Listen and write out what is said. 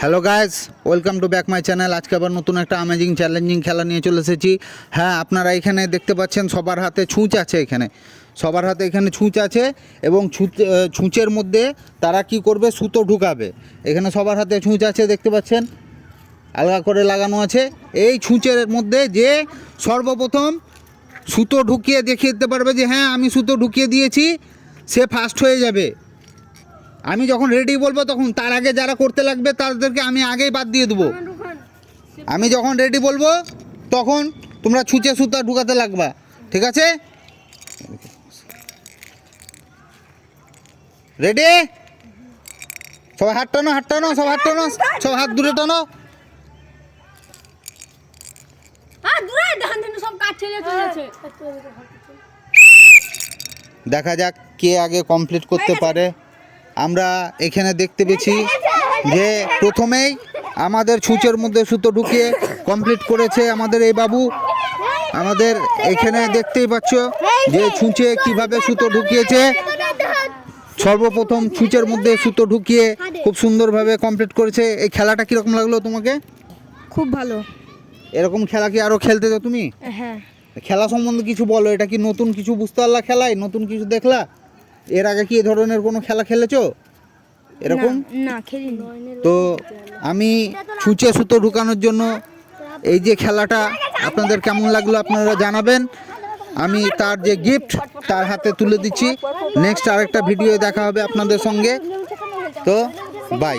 Hello guys, welcome to back my channel. আজকে আবার নতুন একটা অ্যামেজিং চ্যালেঞ্জিং খেলা নিয়ে চলে এসেছি। হ্যাঁ, আপনারা এখানে দেখতে পাচ্ছেন সবার হাতে ছুঁচ আছে। সবার হাতে এখানে ছুঁচ আছে এবং ছুঁচের মধ্যে তারা কি করবে, সুতো ঢুকাবে। এখানে সবার হাতে ছুঁচ আছে, দেখতে পাচ্ছেন আলগা করে লাগানো আছে। এই ছুঁচের মধ্যে যে সর্বপ্রথম সুতো ঢুকিয়ে দেখিয়ে দিতে পারবে যে হ্যাঁ আমি সুতো ঢুকিয়ে দিয়েছি, সে ফার্স্ট হয়ে যাবে। আমি যখন রেডি বলবো তখন, তার আগে যারা করতে লাগবে তাদেরকে আমি আগেই বাদ দিয়ে দেবো। আমি যখন রেডি বলবো তখন তোমরা ছুঁচে সুতা ঢুকাতে লাগবা, ঠিক আছে? রেডি? সবাই হাত টানো, হাত টানো, সব হাত টানো, সব হাত দূরে টানো। দেখা যাক কে আগে কমপ্লিট করতে পারে। আমরা এখানে দেখতে পেয়েছি যে প্রথমেই আমাদের ছুঁচের মধ্যে সুতো ঢুকিয়ে কমপ্লিট করেছে আমাদের এই বাবু। আমাদের এখানে দেখতেই পাচ্ছ যে ছুঁচে কিভাবে সুতো ঢুকিয়েছে। সর্বপ্রথম ছুঁচের মধ্যে সুতো ঢুকিয়ে খুব সুন্দরভাবে কমপ্লিট করেছে। এই খেলাটা কীরকম লাগলো তোমাকে? খুব ভালো। এরকম খেলা কি আরও খেলতে চাও তুমি? হ্যাঁ। খেলা সম্বন্ধে কিছু বলো। এটা কি নতুন কিছু বুঝতে পারলা খেলায়? নতুন কিছু দেখলা? এর আগে কি এ ধরনের কোনো খেলা খেলেছো এরকম? না, খেলিনি। তো আমি ছুঁচে সুতো ঢুকানোর জন্য এই যে খেলাটা আপনাদের কেমন লাগলো আপনারা জানাবেন। আমি তার যে গিফট তার হাতে তুলে দিচ্ছি। নেক্সট আরেকটা ভিডিও দেখা হবে আপনাদের সঙ্গে। তো বাই।